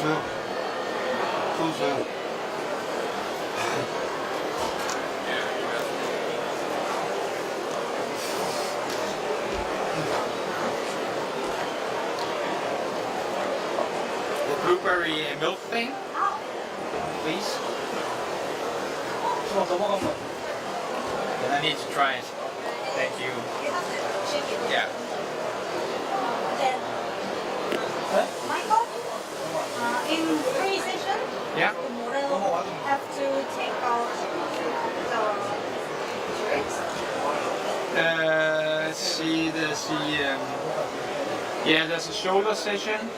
줘요. 저도 줘요. Blueberry milk thing, please. 저 넘어가면 And I need to try it. Thank you. Yeah. Then, Michael, in 3 sessions, Yeah. the model have to take out the Let's see. There's the yeah. There's a shoulder session,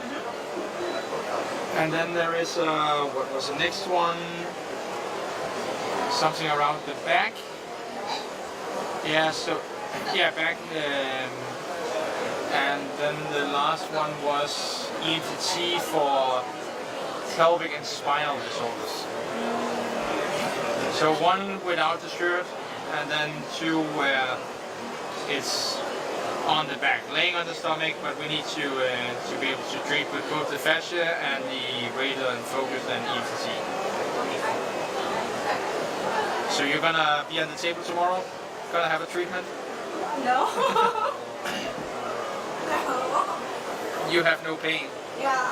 and then there is what was the next one? Something around the back. Yeah. So yeah, back. And then the last one was ESWT for pelvic and spinal disorders. So 1 without the shirt, and then 2 where it's on the back, laying on the stomach, but we need to be able to treat with both the fascia and the radar and focus and ESWT. So you're gonna be on the table tomorrow? Gonna have a treatment? No. You have no pain. Yeah,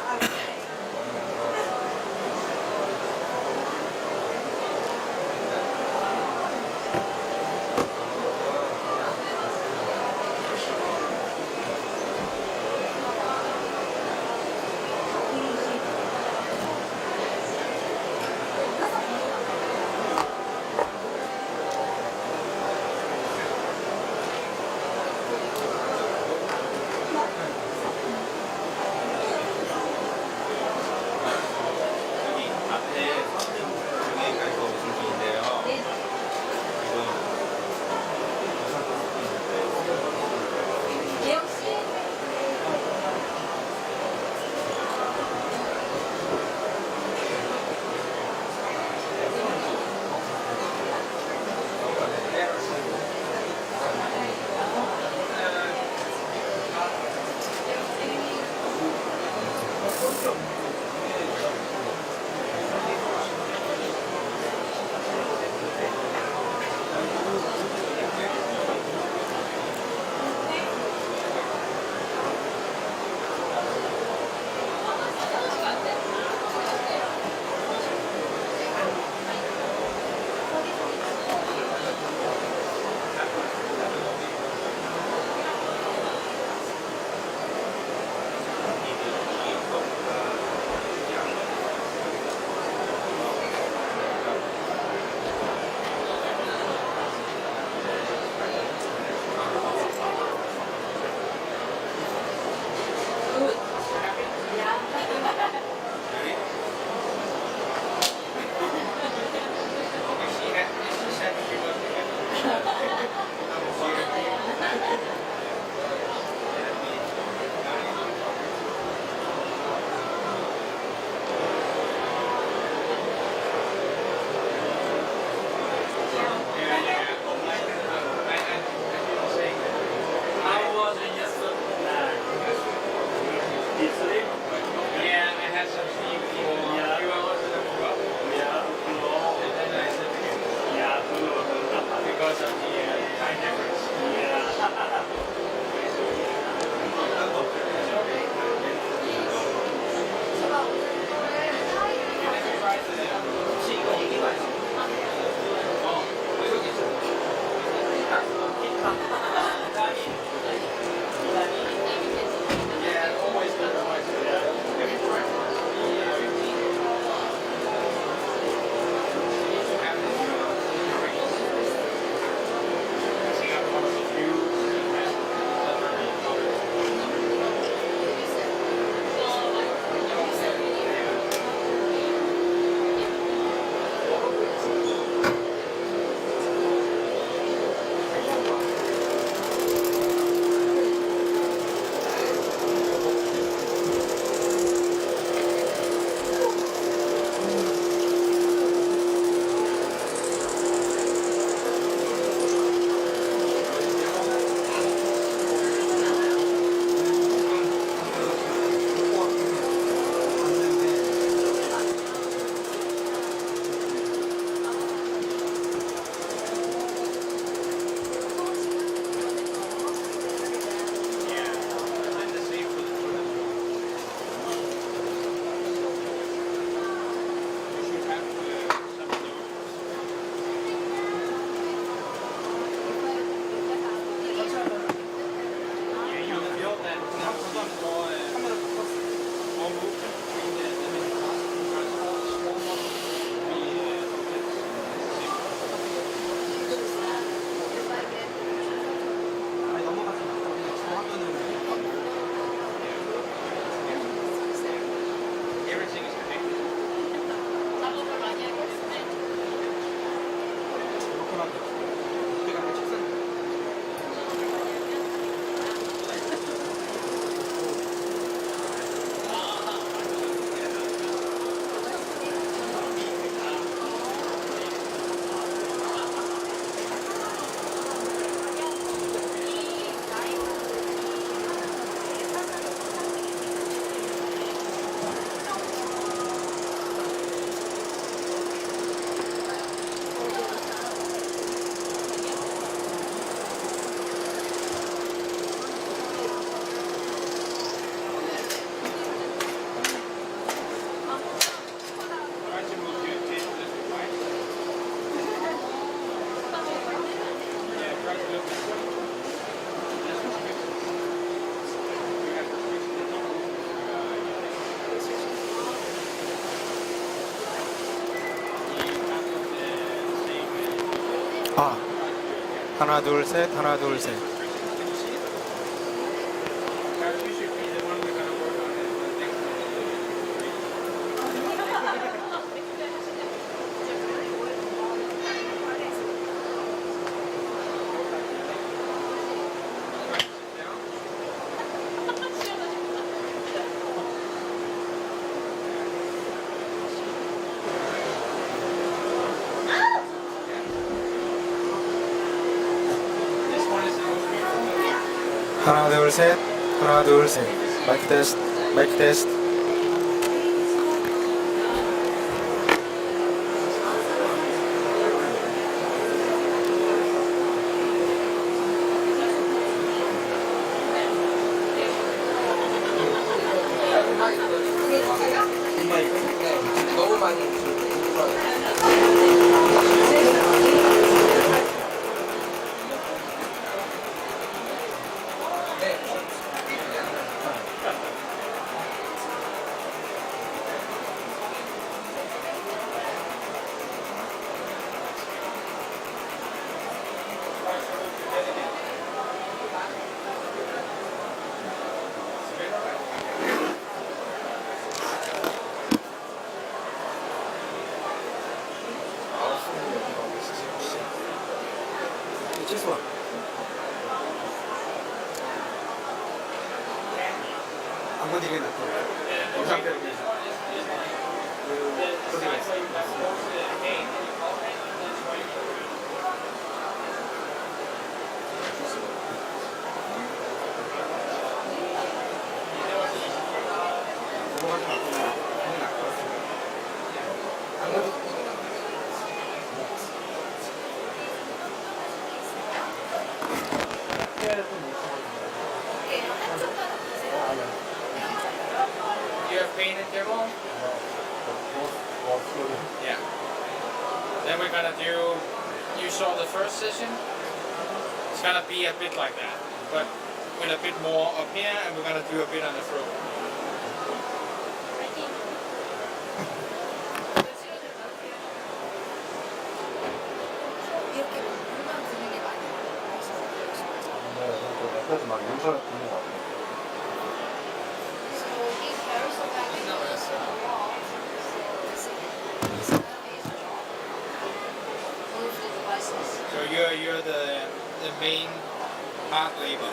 아, 하나 둘 셋, 하나 둘 셋. 하나 둘 셋, 하나 둘 셋. 마이크 테스트, 마이크 테스트. 너무 많이 최소한. 안 건드리게 놨고. 이 상태로 계속. 소리가 있어. 넘어가지 말고 그냥 놔둘 것 같습니다. 안 건드리고. You have pain in your wall? Yeah. Then we're gonna do, you saw the first session? It's gonna be a bit like that, but with a bit more up here, and we're gonna do a bit on the throat. 그래도 막 용서를 듣는 것 같아. So you're the main heart labor.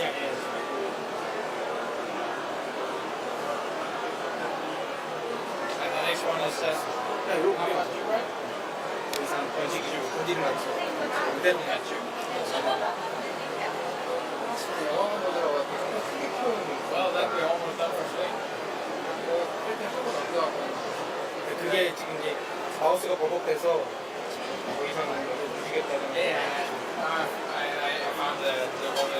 Yeah, it is. And the next one is 야, 이거 그게 맞죠? 더 이상 건드리지 건드리는 거 없어. 그대로 got you. Well, then we're almost done for today. 그게 지금 이제 마우스가 버벅돼서 더 이상 움직이겠다는. Yeah, I found the one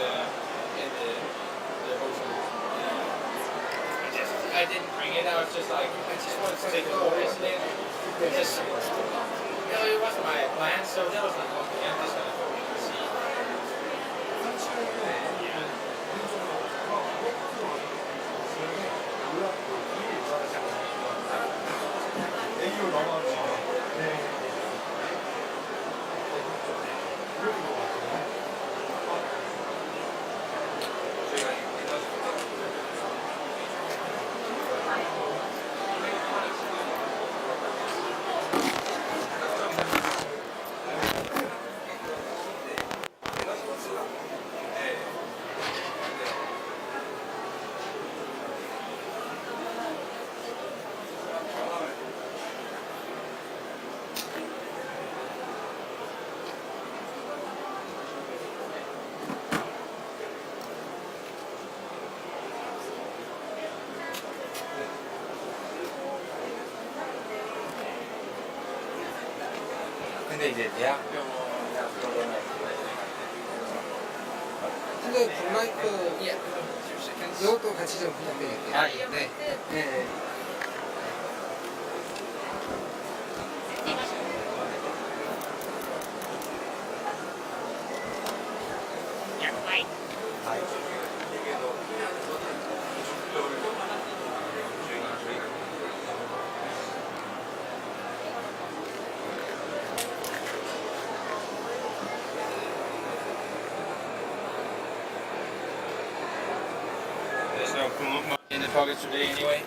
in the motion. I didn't bring it. I was just like, I just wanted to take the notice in it. Just, it wasn't my plan, so that was like, okay, I'm just gonna go in and see. 애기로 넘어가지. 근데 이제 대학병원이나 그런 거는 근데 빅마이크 Yeah. 2 seconds. 이것도 같이 좀 부탁드릴게요. 아, 예. 네. 네. money in the pocket today anyway.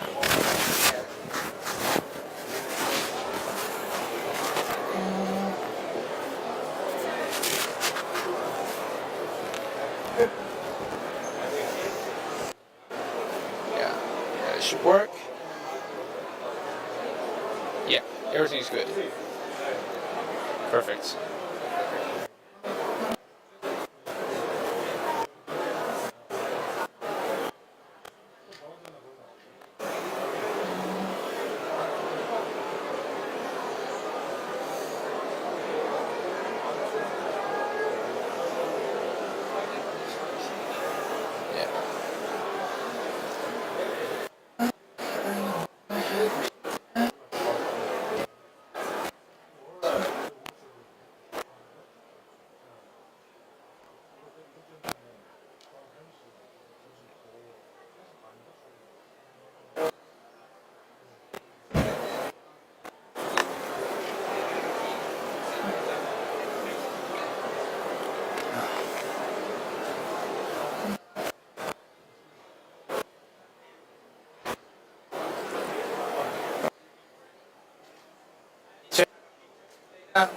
Yeah, it should work. Yeah, everything's good. Perfect.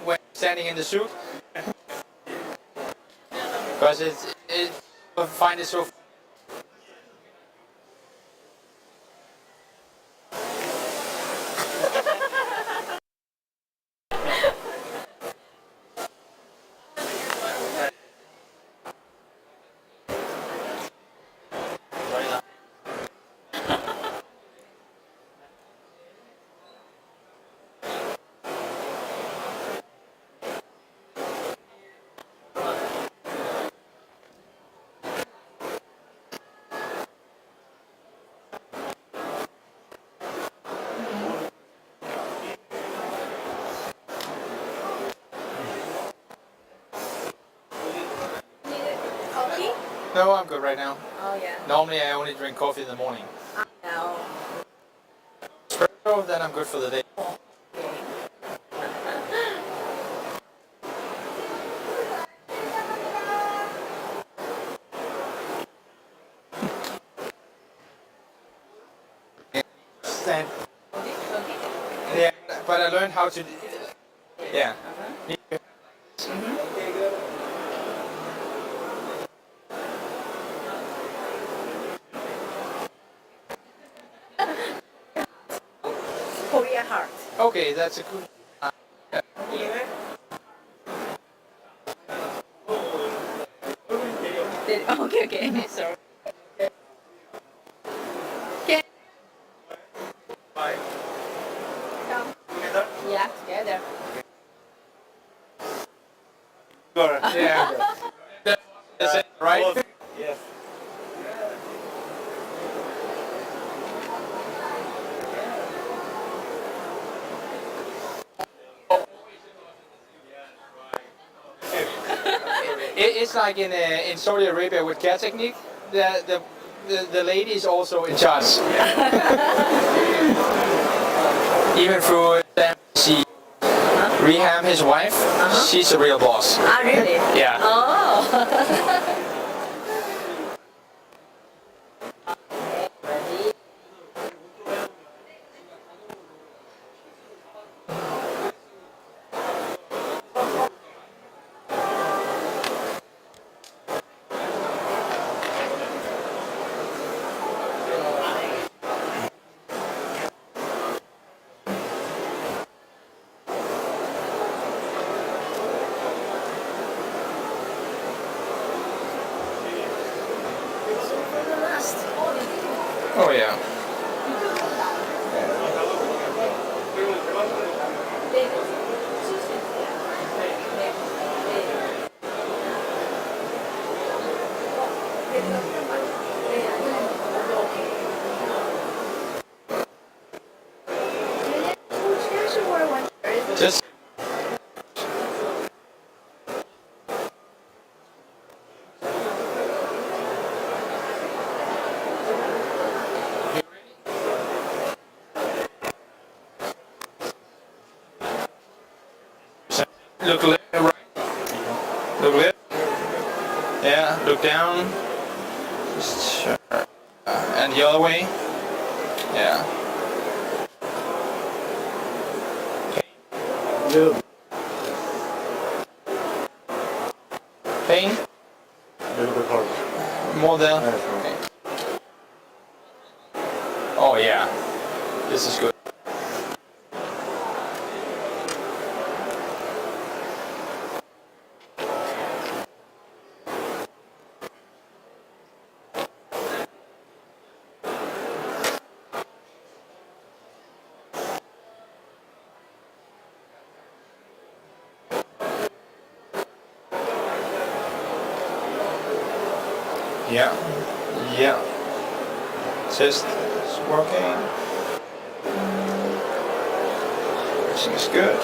When standing in the suit, because I find it so. Coffee? No, I'm good right now. Oh yeah. Normally, I only drink coffee in the morning. No. Espresso, then I'm good for the day. Stand. Yeah, but I learned how to. Yeah. Korea heart. Okay, that's a good. Here. Okay. Sorry. Okay. Come. Yeah, together. Yeah. That's it, right? Yes. It's like in Saudi Arabia with care technique. The lady is also in charge. Even through she rehab his wife, she's a real boss. Ah, really? Yeah. Oh. Oh yeah. Just look left, right. Look left. Yeah, look down. Just and the other way. Yeah. Yeah. Pain? A little bit harder. More there? Yeah, Okay. Oh yeah. This is good. Yeah, yeah. Chest is working. Everything is good.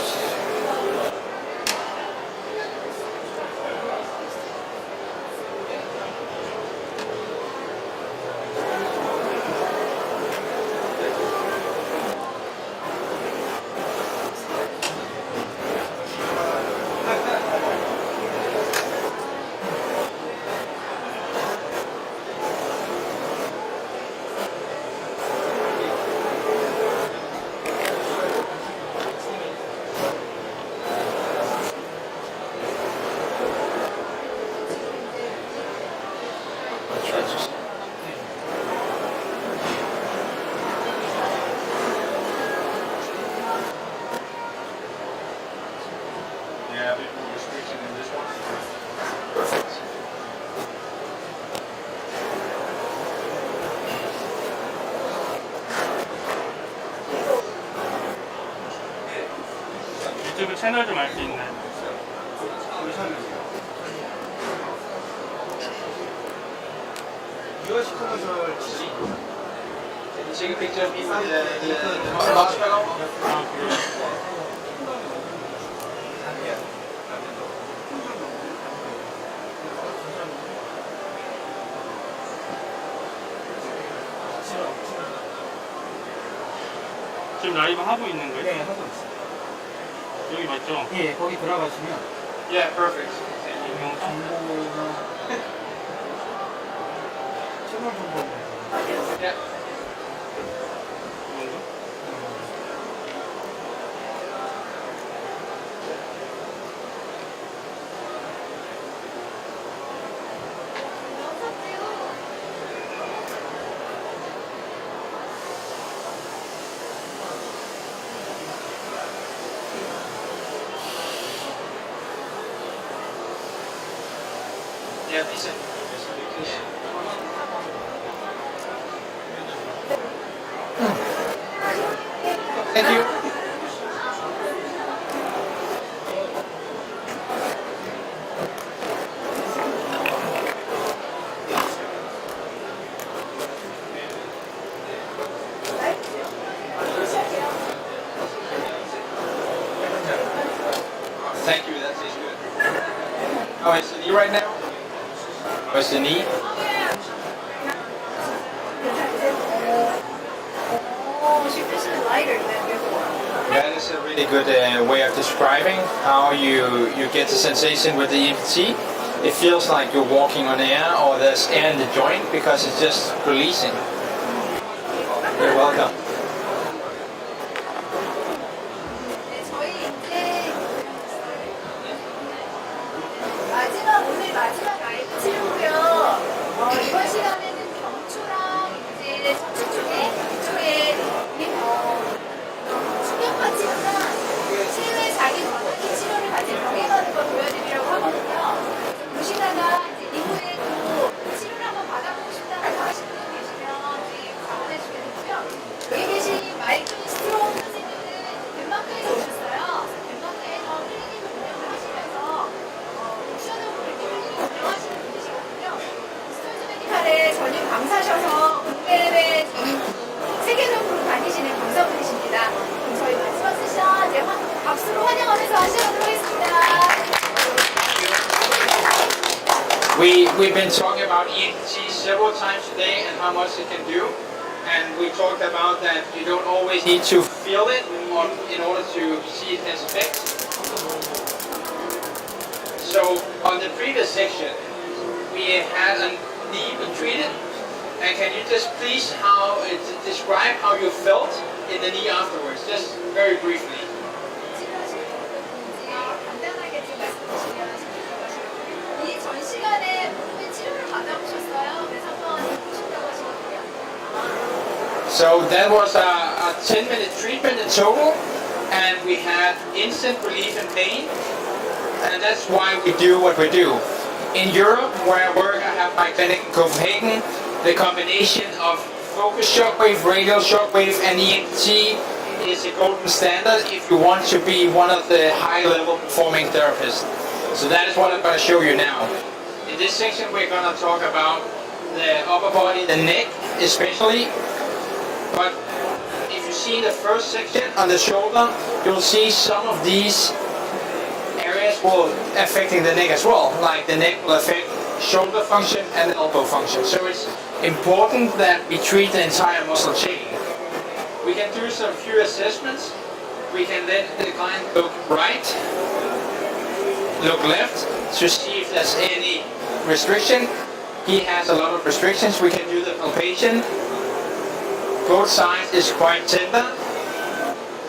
Yeah, a bit more restriction in this one. Perfect. 유튜브 채널 좀 알 수 있나요? 유아이씨커머셜 치지. Take a picture of me with the marshmallow. 아, 그래요? 지금 라이브 하고 있는 거예요? 네, 하고 있어요. 여기 맞죠? 예, 거기 들어가시면 Yeah, perfect. 뭐 정보나 채널 정보. Yeah. Yeah, decent. Thank you. Thank you, that tastes good. How is the knee right now? Where's the knee? Oh, she feels lighter than before. That is a really good way of describing how you get the sensation with the EFT. It feels like you're walking on air or there's air in the joint because it's just releasing. You're welcome. 네, 저희 이제 오늘 마지막 라이브 치료고요. 이번 시간에는 경추랑 이제 척추 쪽에 이쪽에 충격파치료나 실외 자기 건강기 치료를 같이 병행하는 걸 보여드리려고 하거든요. 보시다가 이제 이후에도 치료를 한번 받아보고 싶다고 하시는 분 계시면 자문해 주시면 되고요. 여기 계신 마이클 스트롱 선생님은 덴마크에서 오셨어요. 덴마크에서 클리닉을 운영을 하시면서 옵션으로 이렇게 클리닉 운영하시는 분이시거든요. 스톨즈메디칼의 전임 강사셔서 국내외 세계적으로 다니시는 강사분이십니다. 그럼 저희 마지막 세션 이제 박수로 환영하면서 하시도록 하겠습니다. We've been talking about EFT several times today and how much it can do. And we talked about that you don't always need to feel it in order to see its effect. So on the previous section, we had a knee treated And can you just please describe how you felt in the knee afterwards, just very briefly? 치료하실 때 어떠셨는지 간단하게 좀 말씀해 주시면 이 전 시간에 무릎에 치료를 받아보셨어요? 그래서 한번 해보신다고 하시거든요. So that was a 10-minute treatment in total, and we had instant relief in pain, and that's why we do what we do. In Europe, where I work, I have my clinic in Copenhagen. The combination of focus shockwave, radial shockwave, and ENT is a golden standard if you want to be one of the high-level performing therapists. So that is what I'm going to show you now. In this section, we're going to talk about the upper body, the neck especially. But if you see the first section on the shoulder, you'll see some of these areas will affecting the neck as well. Like the neck will affect shoulder function and elbow function. So it's important that we treat the entire muscle chain. We can do some few assessments. We can let the client look right, look left to see if there's any restriction. He has a lot of restrictions. We can do the palpation. Both sides is quite tender.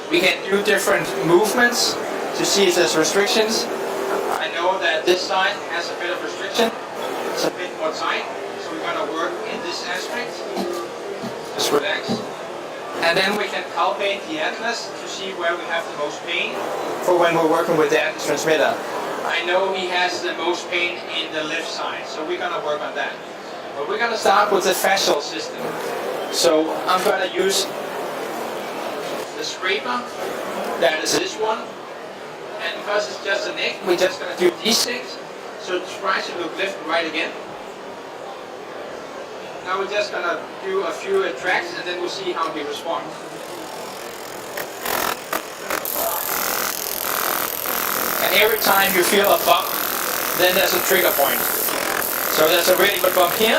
We can do different movements to see if there's restrictions. I know that this side has a bit of restriction. It's a bit more tight, so we're going to work in this aspect. Just relax. And then we can palpate the atlas to see where we have the most pain for when we're working with the atlas transmitter. I know he has the most pain in the left side, so we're going to work on that. But we're going to start with the fascial system. So I'm going to use the scraper, that is this one, and because it's just a neck, we're just going to do these things. So try to look left and right again. Now we're just going to do a few tracks and then we'll see how he responds. And every time you feel a bump, then there's a trigger point. So there's a really good bump here.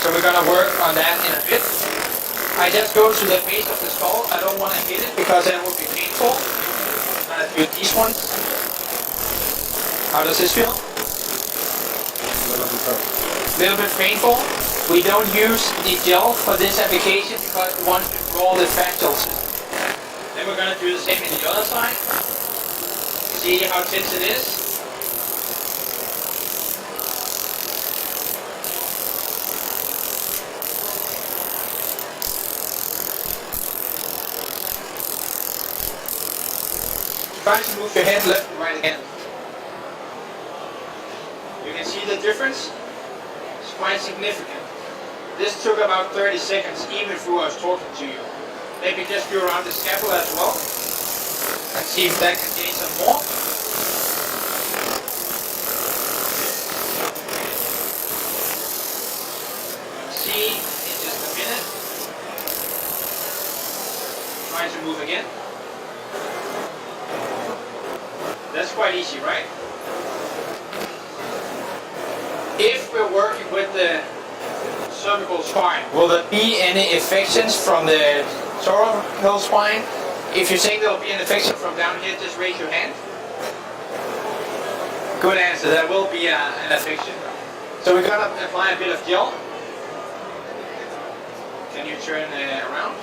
So we're going to work on that in a bit. I just go to the base of the skull. I don't want to hit it because that would be painful. I'm going to do these ones. How does this feel? A little bit painful. We don't use the gel for this application because we want to draw the fascial system. Then we're going to do the same in the other side. See how tense it is? Try to move your head left and right again. You can see the difference. It's quite significant. This took about 30 seconds, even if I was talking to you. Maybe just do around the scapula as well. And see if that can gain some more. See in just a minute. Try to move again. That's quite easy, right? If we're working with the cervical spine, will there be any infections from the thoracic spine? If you think there will be an infection from down here, just raise your hand. Good answer, there will be an infection. So we're going to apply a bit of gel. Can you turn around?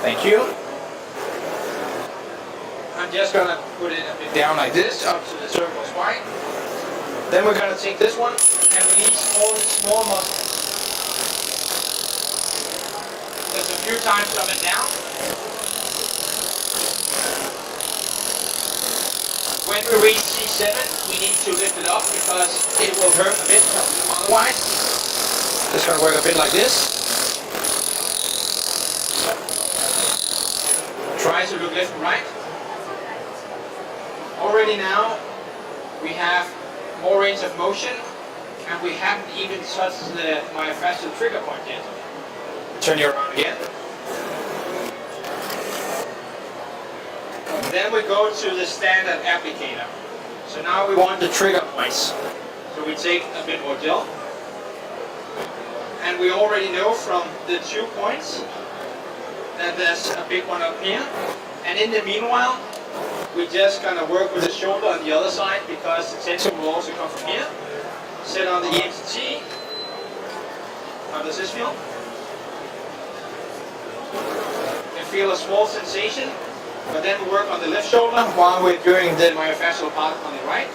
Thank you. I'm just going to put it a bit down like this, up to the cervical spine. Then we're going to take this one and release all the small muscles. Just a few times up and down. When we reach C7, we need to lift it up because it will hurt a bit otherwise. Just going to work a bit like this. Try to look left and right. Already now, we have more range of motion, and we haven't even touched the myofascial trigger point yet. Turn you around again. Then we go to the standard applicator. So now we want the trigger points. So we take a bit more gel. And we already know from the 2 points that there's a big one up here. And in the meanwhile, we're just going to work with the shoulder on the other side because the tension will also come from here. Sit on the ESWT. How does this feel? You feel a small sensation, but then work on the left shoulder while we're doing the myofascial part on the right.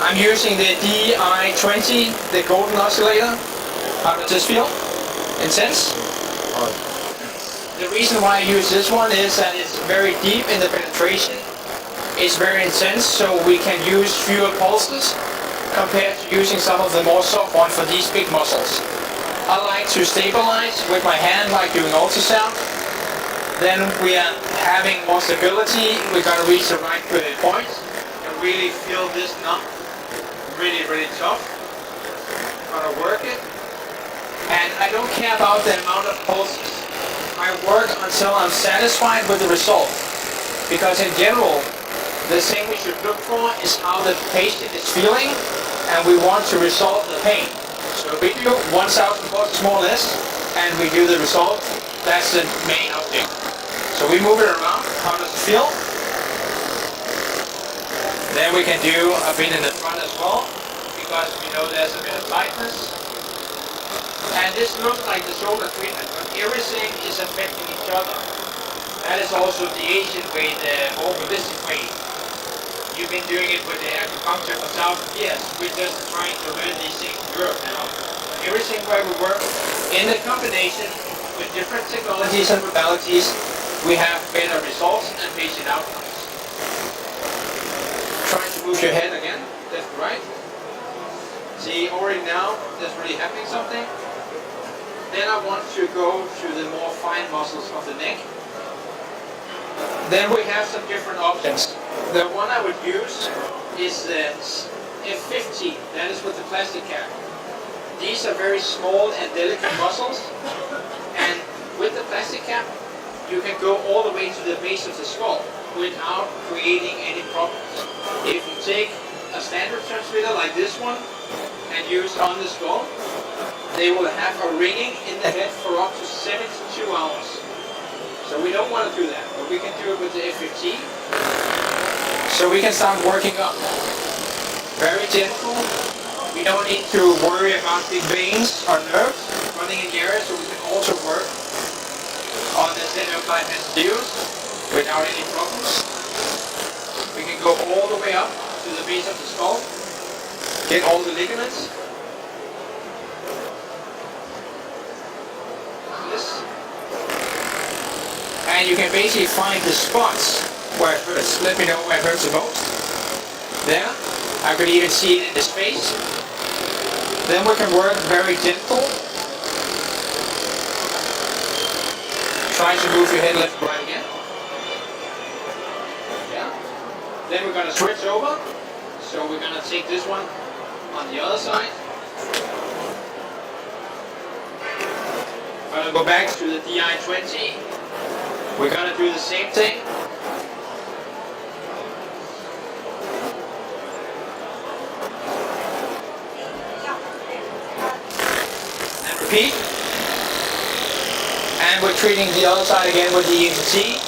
I'm using the DI20, the golden oscillator. How does this feel? Intense? The reason why I use this one is that it's very deep in the penetration. It's very intense, so we can use fewer pulses compared to using some of the more soft ones for these big muscles. I like to stabilize with my hand like doing ultrasound. Then we are having more stability. We're going to reach the right point and really feel this numb. Really, really tough. Gonna work it. And I don't care about the amount of pulses. I work until I'm satisfied with the result. Because in general, the thing we should look for is how the patient is feeling, and we want to resolve the pain. So if we do 1,000 pulses more or less, and we do the result, that's the main object. So we move it around. How does it feel? Then we can do a bit in the front as well, because we know there's a bit of tightness. And this looks like the shoulder treatment, but everything is affecting each other. That is also the Asian way, the more holistic way. You've been doing it with the acupuncture for 1,000 years. We're just trying to learn these things in Europe now. Everything where we work in the combination with different technologies and modalities, we have better results and patient outcomes. Trying to move your head again, left to right. See, already now, that's really happening something. Then I want to go to the more fine muscles of the neck. Then we have some different options. The one I would use is the F15, that is with the plastic cap. These are very small and delicate muscles, and with the plastic cap, you can go all the way to the base of the skull without creating any problems. If you take a standard transmitter like this one and use on the skull, they will have a ringing in the head for up to 72 hours. So we don't want to do that, but we can do it with the F15. So we can start working up. Very gentle. We don't need to worry about big veins or nerves running in the area, so we can also work on the sternocleidomastoid residues without any problems. We can go all the way up to the base of the skull, get all the ligaments. This. And you can basically find the spots where it hurts. Let me know where it hurts the most. There. I could even see it in the space. Then we can work very gentle. Try to move your head left and right again. Yeah. Then we're going to switch over. So we're going to take this one on the other side. We're going to go back to the DI20. We're going to do the same thing. And repeat. And we're treating the other side again with the ESWT,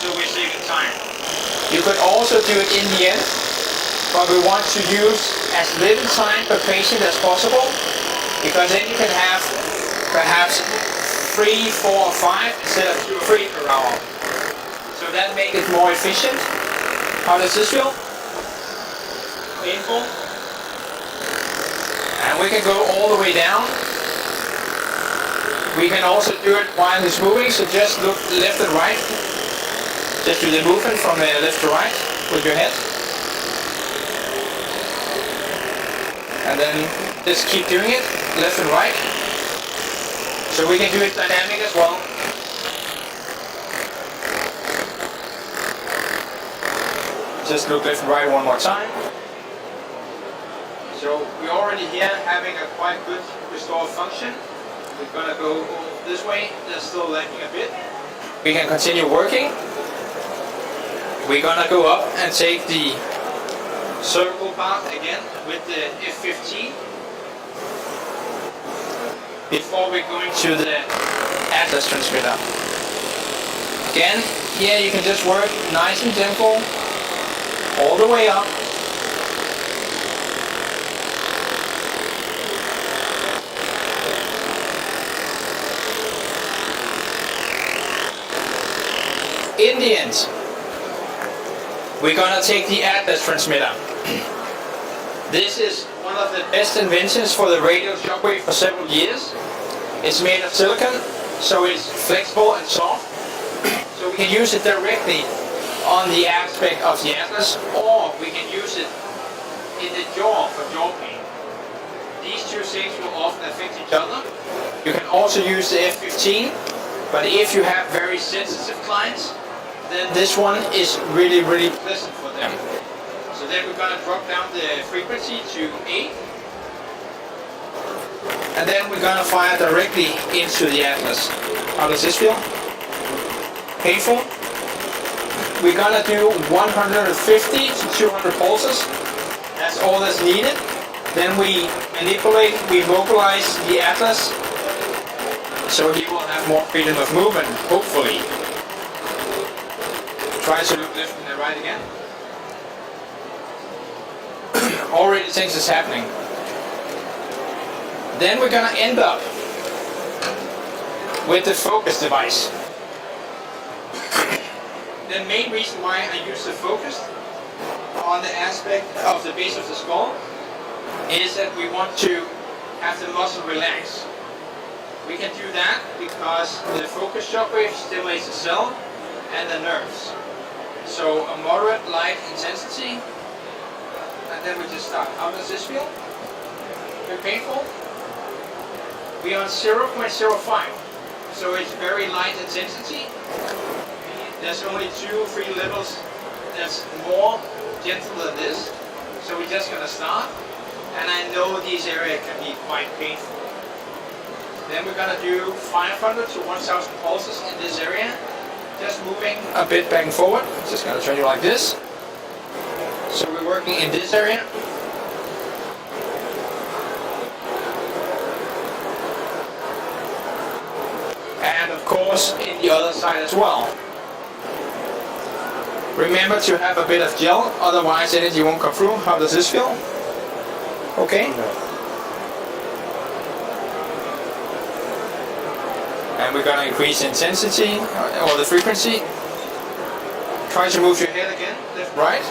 so we're saving time. You could also do it in the end, but we want to use as little time per patient as possible, because then you can have perhaps 3, 4, or 5 instead of 2 or 3 per hour. So that makes it more efficient. How does this feel? Painful? And we can go all the way down. We can also do it while it's moving, so just look left and right. Just do the movement from left to right with your head. And then just keep doing it, left and right. So we can do it dynamic as well. Just look left and right one more time. So we're already here having a quite good restored function. We're gonna go this way, that's still lacking a bit. We can continue working. We're gonna go up and take the circle part again with the F15 before we're going to the Atlas transmitter. Again, here you can just work nice and gentle all the way up. In the end, we're gonna take the Atlas transmitter. This is one of the best inventions for the radio shockwave for several years. It's made of silicon, so it's flexible and soft. So we can use it directly on the aspect of the Atlas, or we can use it in the jaw for jaw pain. These two things will often affect each other. You can also use the F15, but if you have very sensitive clients, then this one is really, really pleasant for them. So then we're going to drop down the frequency to 8. And then we're going to fire directly into the Atlas. How does this feel? Painful? We're going to do 150 to 200 pulses. That's all that's needed. Then we manipulate, we mobilize the Atlas, so he will have more freedom of movement, hopefully. Try to look left and right again. Already things is happening. Then we're gonna end up with the focus device. The main reason why I use the focus on the aspect of the base of the skull is that we want to have the muscle relax. We can do that because the focus shockwave stimulates the cell and the nerves. So a moderate light intensity, and then we just start. How does this feel? Very painful? We are on 0.05, so it's very light intensity. There's only 2-3 levels that's more gentle than this. So we're just going to start. And I know these areas can be quite painful. Then we're going to do 500 to 1000 pulses in this area. Just moving a bit back and forward. Just going to turn you like this. So we're working in this area. And of course in the other side as well. Remember to have a bit of gel, otherwise energy won't come through. How does this feel? Okay? And we're going to increase intensity or the frequency. Try to move your head again, left, right.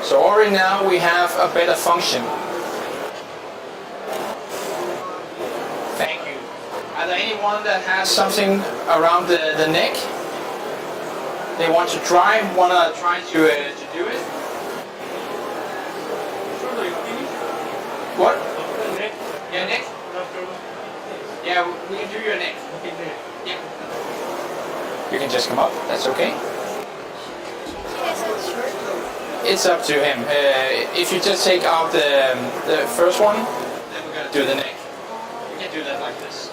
So already now we have a better function. Thank you. Are there anyone that has something around the neck? They want to try to do it? What? Neck. Your neck? Yeah, we can do your neck. Yeah. You can just come up, that's okay. It's up to him. If you just take out the first one, then we're going to do the neck. You can do that like this.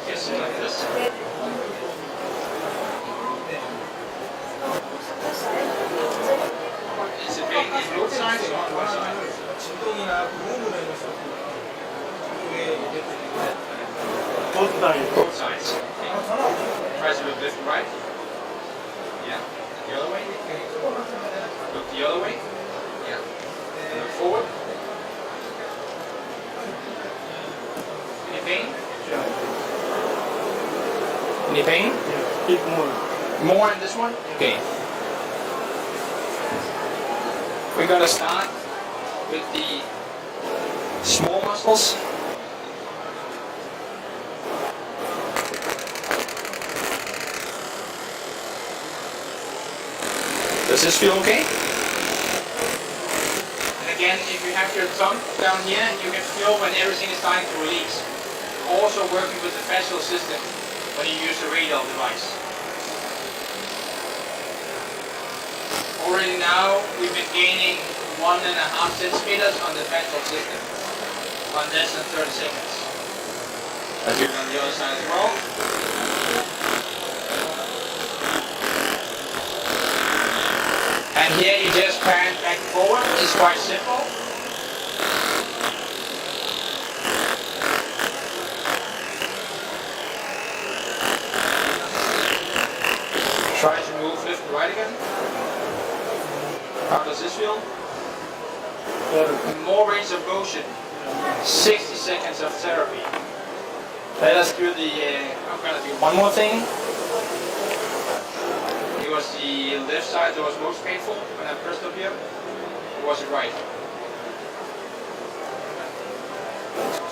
Just like this. Is it pain in both sides or on one side? Both sides. Okay. Try to look left and right. Yeah. The other way. Look the other way. Yeah. And look forward. Any pain? Any pain? More in this one? Okay. We're going to start with the small muscles. Does this feel okay? And again, if you have your thumb down here, you can feel when everything is starting to release. Also working with the fascial system when you use the radial device. Already now, we've been gaining 1.5 centimeters on the fascial system on less than 30 seconds. Let's do it on the other side as well. And here you just pan back and forward. It's quite simple. Try to move left and right again. How does this feel? More range of motion. 60 seconds of therapy. Let us do the, I'm gonna do one more thing. It was the left side that was most painful when I pressed up here. Or was it right? 2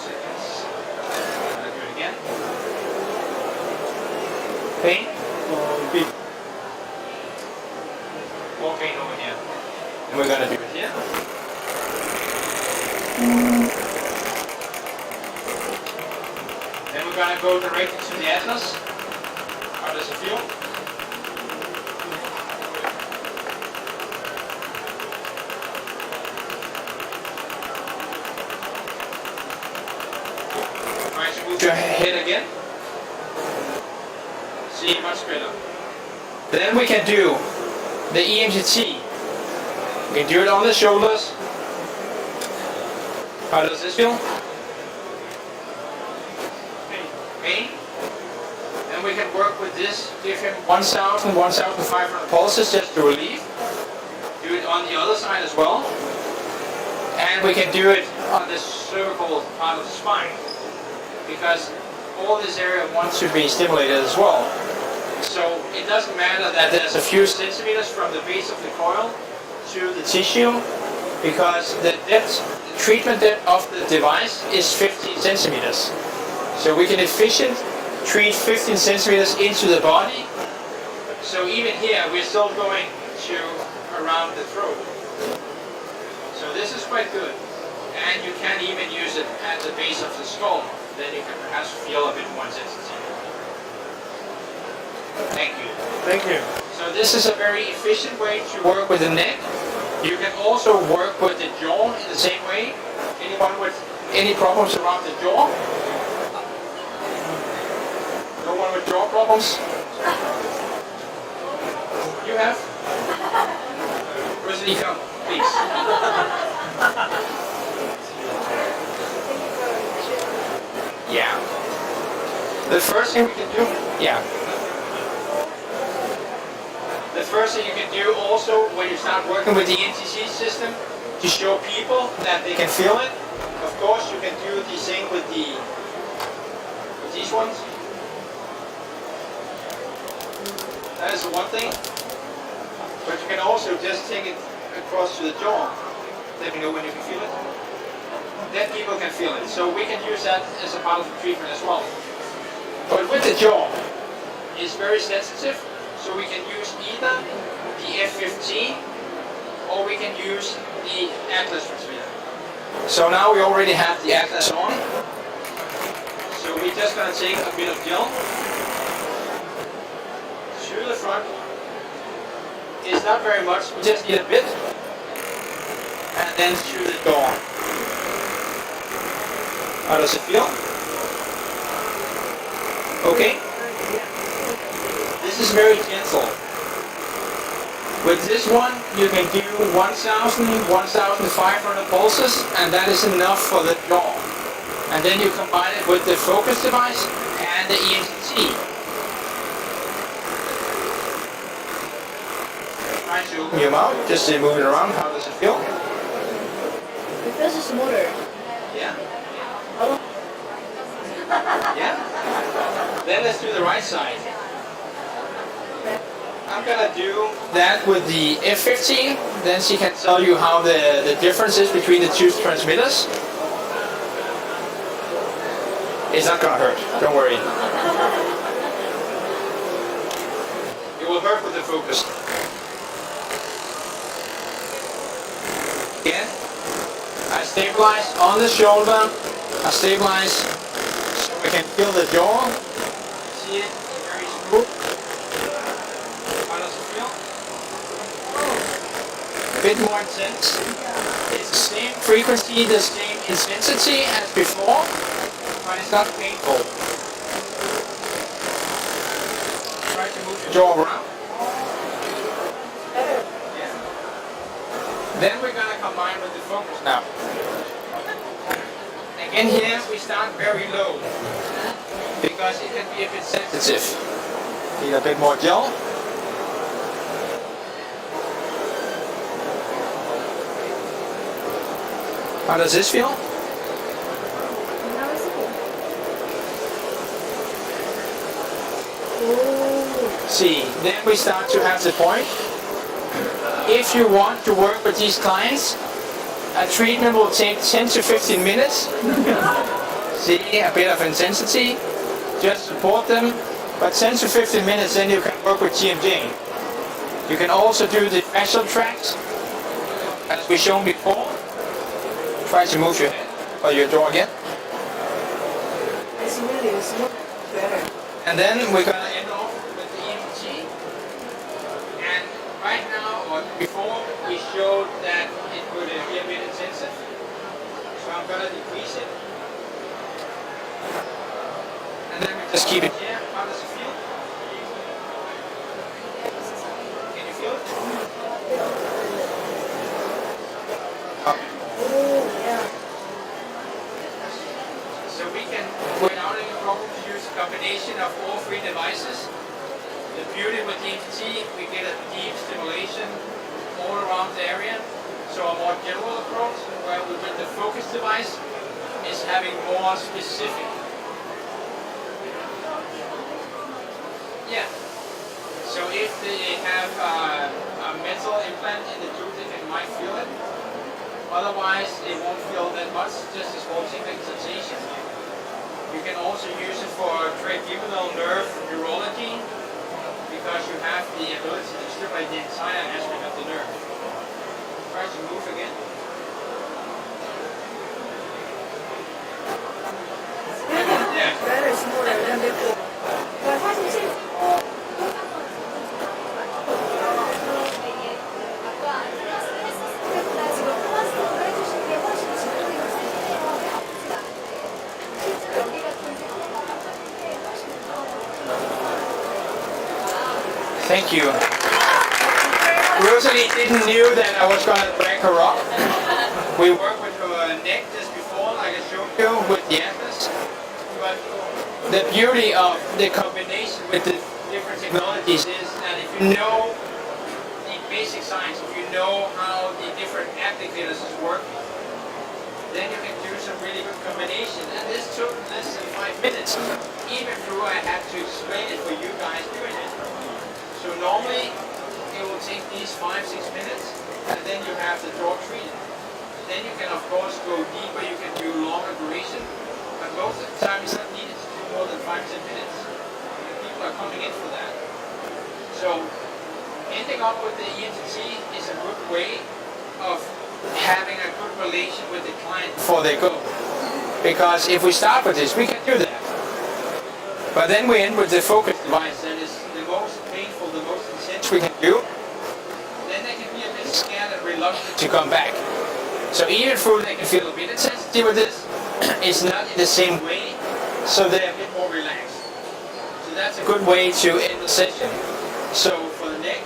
seconds. I'm gonna do it again. Pain? big. More pain over here. And we're gonna do it here. Then we're gonna go directly to the atlas. How does it feel? Try to move your head again. See, much better. Then we can do the EMCT. We can do it on the shoulders. How does this feel? Pain. Then we can work with this. Give him 1,000, 1,500 pulses just to relieve. Do it on the other side as well. And we can do it on the cervical part of the spine. Because all this area wants to be stimulated as well. So it doesn't matter that there's a few centimeters from the base of the coil to the tissue, because the depth, the treatment depth of the device is 15 centimeters. So we can treat 15 centimeters into the body. So even here we're still going to around the throat. So this is quite good. And you can even use it at the base of the skull. Then you can perhaps feel a bit more sensitive. Thank you. Thank you. So this is a very efficient way to work with the neck. You can also work with the jaw in the same way. Anyone with any problems around the jaw? No one with jaw problems? You have? Rosalie, come, please. Yeah. The first thing we can do, yeah. The first thing you can do also when you start working with the NTC system, to show people that they can feel it. Of course, you can do the same with these ones. That is the one thing. But you can also just take it across to the jaw. Let me know when you can feel it. Then people can feel it. So we can use that as a part of the treatment as well. But with the jaw, it's very sensitive. So we can use either the F15 or we can use the Atlas transmitter. So now we already have the Atlas on. So we're just going to take a bit of gel to the front. It's not very much, we just need a bit. And then to the door. How does it feel? Okay? This is very gentle. With this one, you can do 1,000, 1,500 pulses, and that is enough for the jaw. And then you combine it with the focus device and the EMCT. Try to open your mouth, just move it around. How does it feel? It feels smaller. Yeah? Yeah? Then let's do the right side. I'm gonna do that with the F15, then she can tell you how the difference is between the two transmitters. It's not gonna hurt, don't worry. It will hurt with the focus. Again, I stabilize on the shoulder, I stabilize so we can feel the jaw. See it, it's very smooth. A bit more intense. It's the same frequency, the same intensity as before, but it's not painful. Try to move your jaw around. Yeah. Then we're going to combine with the focus now. Again here we start very low because it can be a bit sensitive. Need a bit more gel. How does this feel? see, then we start to have the point. If you want to work with these clients, a treatment will take 10 to 15 minutes. See, a bit of intensity, just support them. But 10 to 15 minutes, then you can work with GMJ. You can also do the facial tracks, as we shown before. Try to move your head or your jaw again. It's much better. And then we're gonna end off with the EMG. And right now, or before, we showed that it would be a bit intensive. So I'm gonna decrease it. And then we just keep it here. How does it feel? Can you feel it? So we can, without any problem, use a combination of all three devices. The beauty with EMT, we get a deep stimulation all around the area. So a more general approach, where with the focus device is having more specific. Yeah. So if they have a metal implant in the tooth, they might feel it. Otherwise, they won't feel that much, just a small sensation. You can also use it for trigeminal nerve neurology, because you have the ability to stimulate the entire aspect of the nerve. Try to move again. Yeah. Better, smaller than before. But 사실 실제로 아까 안드레아스 했었을 때보다 지금 플라스틱으로 해주신 게 훨씬 집중력이 세네요. 아프지가 않은데 실제로 여기 같은 게 훨씬 더 Thank you. Rosalie didn't knew that I was going to break her rock. We worked with her neck just before, like I showed you, with the atlas. But the beauty of the combination with the different technologies is that if you know the basic science, if you know how the different applicators work, then you can do some really good combination. And this took less than 5 minutes, even though I had to explain it for you guys doing it. So normally it will take these 5-6 minutes, and then you have the jaw treated. Then you can of course go deeper, you can do longer duration, but most of the time it's not needed to do more than 5-10 minutes. And people are coming in for that. So ending up with the ENT is a good way of having a good relation with the client before they go. Because if we start with this, we can do that. But then we end with the focus device, that is the most painful, the most intense we can do. Then they can be a bit scared and reluctant to come back. So even though they can feel a bit intensity with this, it's not in the same way, so they're a bit more relaxed. So that's a good way to end the session. So for the neck,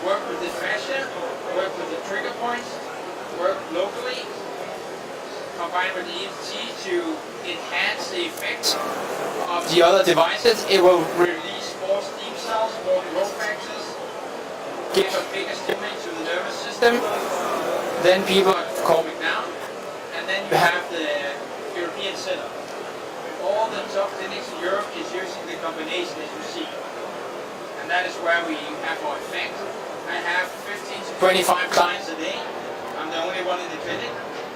work with the fascia, work with the trigger points, work locally, combine with the EMT to enhance the effect of the other devices. It will release more stem cells, more growth factors, give a bigger stimulus to the nervous system. Then people are calming down, and then you have the European setup. All the top clinics in Europe is using the combination as you see. And that is where we have our effect. I have 15 to 25 clients a day. I'm the only one in the clinic.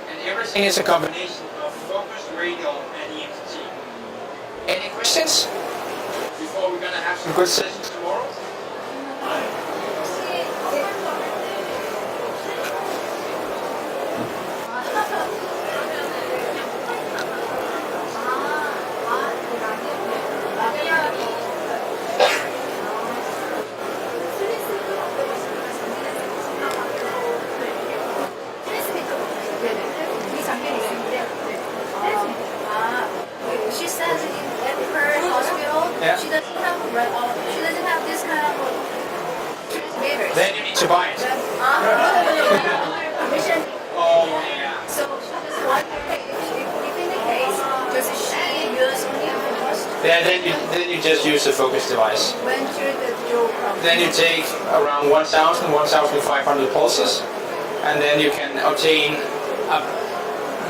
And everything is a combination of focus, radial, and EMT. Any questions? Before we're going to have some good sessions tomorrow? She says at her hospital, Yeah. she doesn't have this kind of transmitters. Then you need to buy it. Permission. Oh, yeah. So she just wondered if in the case, does she use first? Yeah, then you just use the focus device. When should the jaw come? Then you take around 1,000, 1,500 pulses, and then you can obtain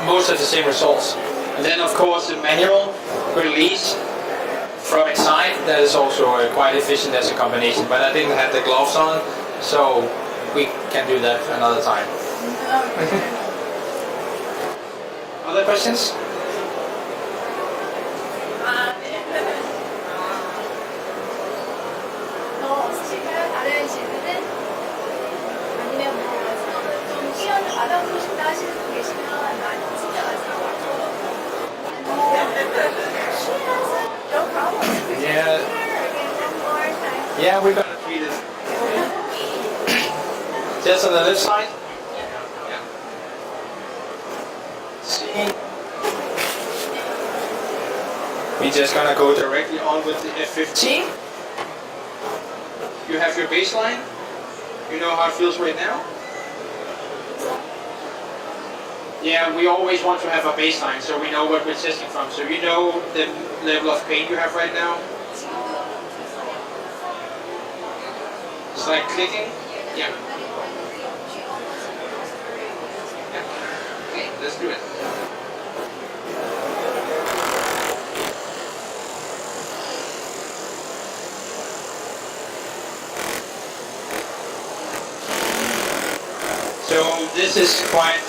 most of the same results. And then of course the manual release from inside. That is also quite efficient as a combination, but I didn't have the gloves on, so we can do that another time. Other questions? 더 없으실까요? 다른 질문은? 아니면 뭐 좀 시연을 받아보고 싶다 하시는 분 계시면 많이 진짜 말씀하세요. No problem. Yeah. One more time. Yeah, we're gonna treat it. Just on the left side. Yeah. See. We're just gonna go directly on with the F15. You have your baseline. You know how it feels right now? Yeah, we always want to have a baseline so we know what we're testing from. So you know the level of pain you have right now? It's like clicking? Yeah. Okay, let's do it. So this is quite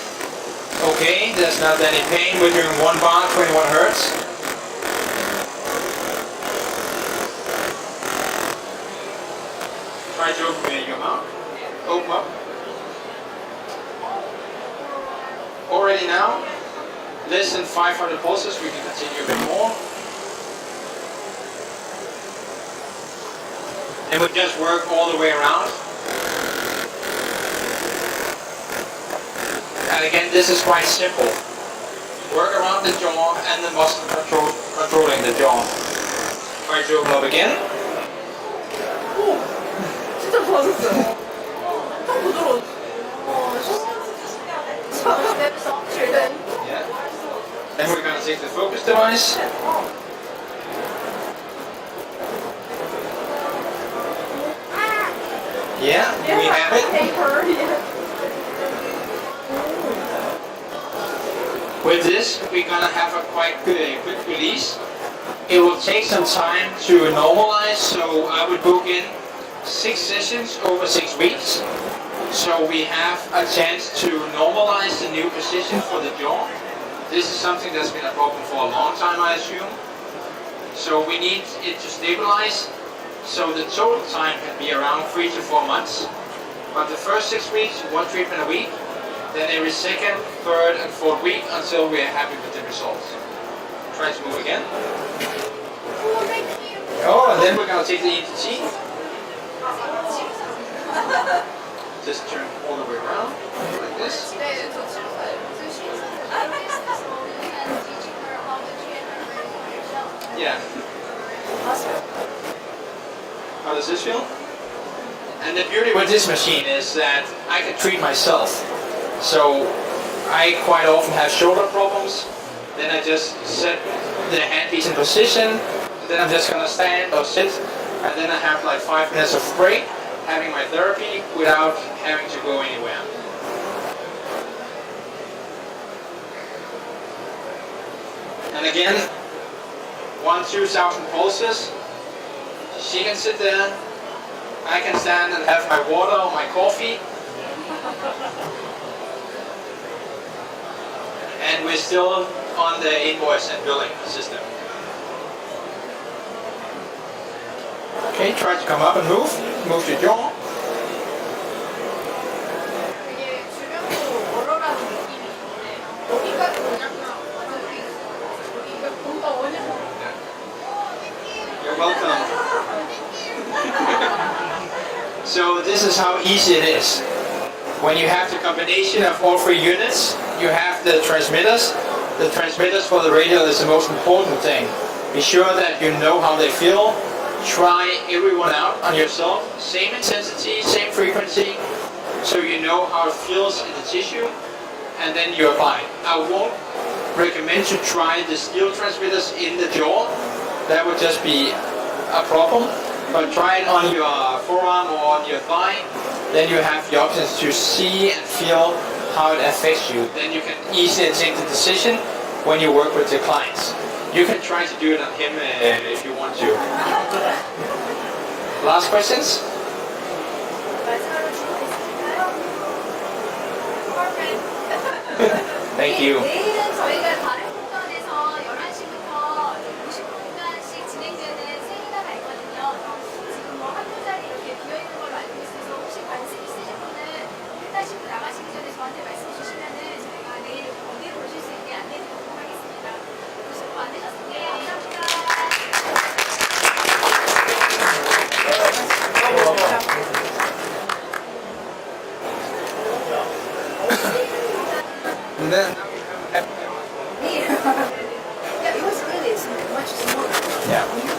okay. There's not any pain. We're doing 1 bar, 21 hertz. Try to open your mouth. Open up. Already now, less than 500 pulses. We can continue a bit more. And we just work all the way around. And again, this is quite simple. Work around the jaw and the muscle controlling the jaw. Try to open up again. 진짜 좋아졌어요. 엄청 부드러워. Yeah. Then we're going to take the focus device. Yeah, we have it. With this, we're going to have a quite quick release. It will take some time to normalize, so I would book in 6 sessions over 6 weeks. So we have a chance to normalize the new position for the jaw. This is something that's been a problem for a long time, I assume. So we need it to stabilize. So the total time can be around 3 to 4 months. But the first 6 weeks, 1 treatment a week. Then every second, third, and fourth week until we are happy with the results. Try to move again. Oh, and then we're going to take the ETT. Just turn all the way around, like this. 네, 저 치료사예요. Yeah. How does this feel? And the beauty with this machine is that I can treat myself. So I quite often have shoulder problems. Then I just set the handpiece in position. Then I'm just gonna stand or sit, and then I have like 5 minutes of break, having my therapy without having to go anywhere. And again, 1,000-2,000 pulses. She can sit there. I can stand and have my water or my coffee. And we're still on the invoice and billing system. Okay, try to come up and move. Move your jaw. 되게 주변도 얼얼한 느낌이 있는데 여기가 그냥 여기가 뭔가 원해서 You're welcome. So this is how easy it is. When you have the combination of all 3 units, you have the transmitters. The transmitters for the radio is the most important thing. Be sure that you know how they feel. Try everyone out on yourself. Same intensity, same frequency, so you know how it feels in the tissue, and then you apply. I won't recommend to try the steel transmitters in the jaw. That would just be a problem. But try it on your forearm or on your thigh. Then you have the options to see and feel how it affects you. Then you can easily take the decision when you work with your clients. You can try to do it on him if you want to. Last questions? 마지막으로 질문 있으실까요? Perfect. Thank you. 내일은 저희가 다른 공간에서 11시부터 50분간씩 진행되는 세미나가 있거든요. 지금 뭐 한두 자리 이렇게 비어있는 걸로 알고 있어서 혹시 관심 있으신 분은 일단시고 나가시기 전에 저한테 말씀 주시면은 저희가 내일 어디로 오실 수 있게 안내 드리도록 하겠습니다. 수고 많으셨습니다. 감사합니다. And then, 야, 이거 지금 내 지금 맞추시면 yeah.